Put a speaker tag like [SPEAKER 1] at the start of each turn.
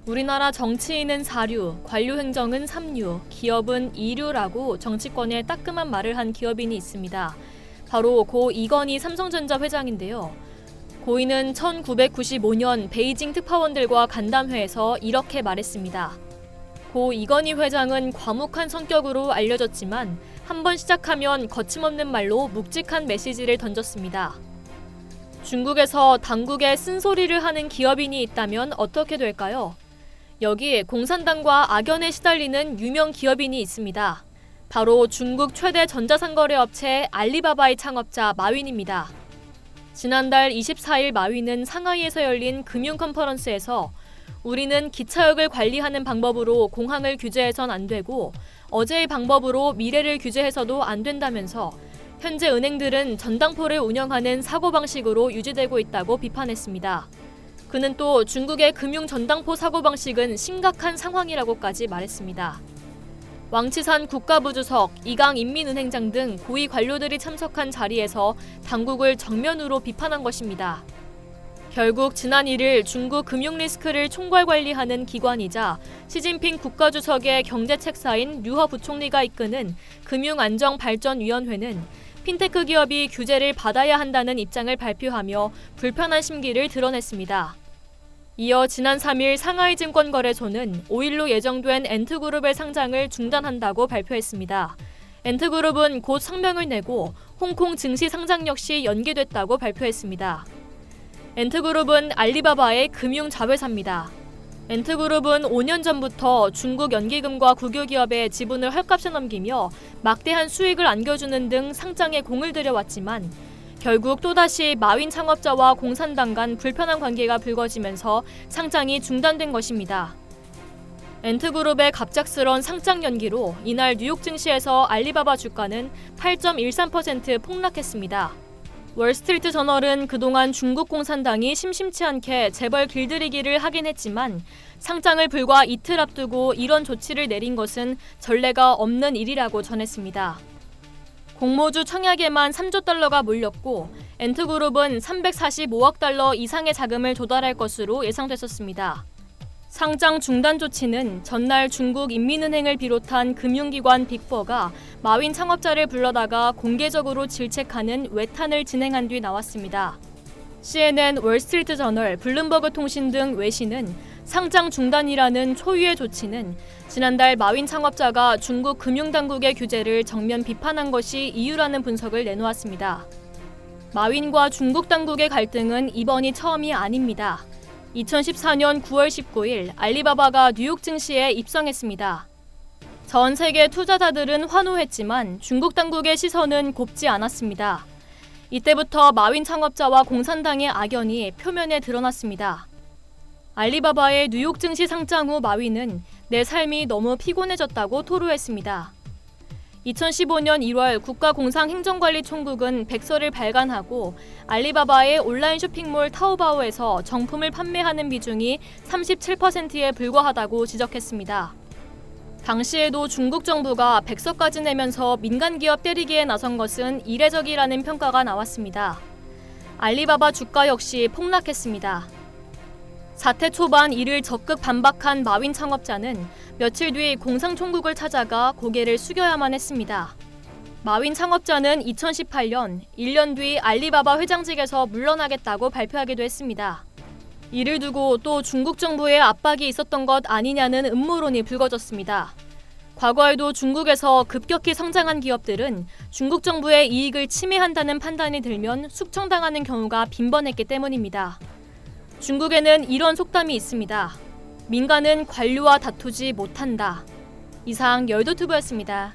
[SPEAKER 1] 우리나라 정치인은 4류, 관료 행정은 3류, 기업은 2류라고 정치권에 따끔한 말을 한 기업인이 있습니다. 바로 고 이건희 삼성전자 회장인데요. 고인은 1995년 베이징 특파원들과 간담회에서 이렇게 말했습니다. 고 이건희 회장은 과묵한 성격으로 알려졌지만 한번 시작하면 거침없는 말로 묵직한 메시지를 던졌습니다. 중국에서 당국에 쓴소리를 하는 기업인이 있다면 어떻게 될까요? 여기 공산당과 악연에 시달리는 유명 기업인이 있습니다. 바로 중국 최대 전자상거래 업체 알리바바의 창업자 마윈입니다. 지난달 24일 마윈은 상하이에서 열린 금융 컨퍼런스에서 우리는 기차역을 관리하는 방법으로 공항을 규제해선 안 되고 어제의 방법으로 미래를 규제해서도 안 된다면서 현재 은행들은 전당포를 운영하는 사고방식으로 유지되고 있다고 비판했습니다. 그는 또 중국의 금융 전당포 사고방식은 심각한 상황이라고까지 말했습니다. 왕치산 국가부주석, 이강 인민은행장 등 고위 관료들이 참석한 자리에서 당국을 정면으로 비판한 것입니다. 결국 지난 1일 중국 금융 리스크를 총괄 관리하는 기관이자 시진핑 국가주석의 경제책사인 류허 부총리가 이끄는 금융안정발전위원회는 핀테크 기업이 규제를 받아야 한다는 입장을 발표하며 불편한 심기를 드러냈습니다. 이어 지난 3일 상하이증권거래소는 5일로 예정된 엔트그룹의 상장을 중단한다고 발표했습니다. 엔트그룹은 곧 성명을 내고 홍콩 증시 상장 역시 연기됐다고 발표했습니다. 엔트그룹은 알리바바의 금융자회사입니다. 엔트그룹은 5년 전부터 중국 연기금과 국유기업의 지분을 헐값에 넘기며 막대한 수익을 안겨주는 등 상장에 공을 들여왔지만 결국 또다시 마윈 창업자와 공산당 간 불편한 관계가 불거지면서 상장이 중단된 것입니다. 엔트그룹의 갑작스런 상장 연기로 이날 뉴욕 증시에서 알리바바 주가는 8.13% 폭락했습니다. 월스트리트 저널은 그동안 중국 공산당이 심심치 않게 재벌 길들이기를 하긴 했지만 상장을 불과 이틀 앞두고 이런 조치를 내린 것은 전례가 없는 일이라고 전했습니다. 공모주 청약에만 3조 달러가 몰렸고 엔트그룹은 345억 달러 이상의 자금을 조달할 것으로 예상됐었습니다. 상장 중단 조치는 전날 중국 인민은행을 비롯한 금융기관 빅4가 마윈 창업자를 불러다가 공개적으로 질책하는 외탄을 진행한 뒤 나왔습니다. CNN, 월스트리트 저널, 블룸버그 통신 등 외신은 상장 중단이라는 초유의 조치는 지난달 마윈 창업자가 중국 금융당국의 규제를 정면 비판한 것이 이유라는 분석을 내놓았습니다. 마윈과 중국 당국의 갈등은 이번이 처음이 아닙니다. 2014년 9월 19일 알리바바가 뉴욕 증시에 입성했습니다. 전 세계 투자자들은 환호했지만 중국 당국의 시선은 곱지 않았습니다. 이때부터 마윈 창업자와 공산당의 악연이 표면에 드러났습니다. 알리바바의 뉴욕 증시 상장 후 마윈은 내 삶이 너무 피곤해졌다고 토로했습니다. 2015년 1월 국가공상행정관리총국은 백서를 발간하고 알리바바의 온라인 쇼핑몰 타오바오에서 정품을 판매하는 비중이 37%에 불과하다고 지적했습니다. 당시에도 중국 정부가 백서까지 내면서 민간 기업 때리기에 나선 것은 이례적이라는 평가가 나왔습니다. 알리바바 주가 역시 폭락했습니다. 사태 초반 이를 적극 반박한 마윈 창업자는 며칠 뒤 공상총국을 찾아가 고개를 숙여야만 했습니다. 마윈 창업자는 2018년 1년 뒤 알리바바 회장직에서 물러나겠다고 발표하기도 했습니다. 이를 두고 또 중국 정부의 압박이 있었던 것 아니냐는 음모론이 불거졌습니다. 과거에도 중국에서 급격히 성장한 기업들은 중국 정부의 이익을 침해한다는 판단이 들면 숙청당하는 경우가 빈번했기 때문입니다. 중국에는 이런 속담이 있습니다. 민간은 관료와 다투지 못한다. 이상 열도튜브였습니다.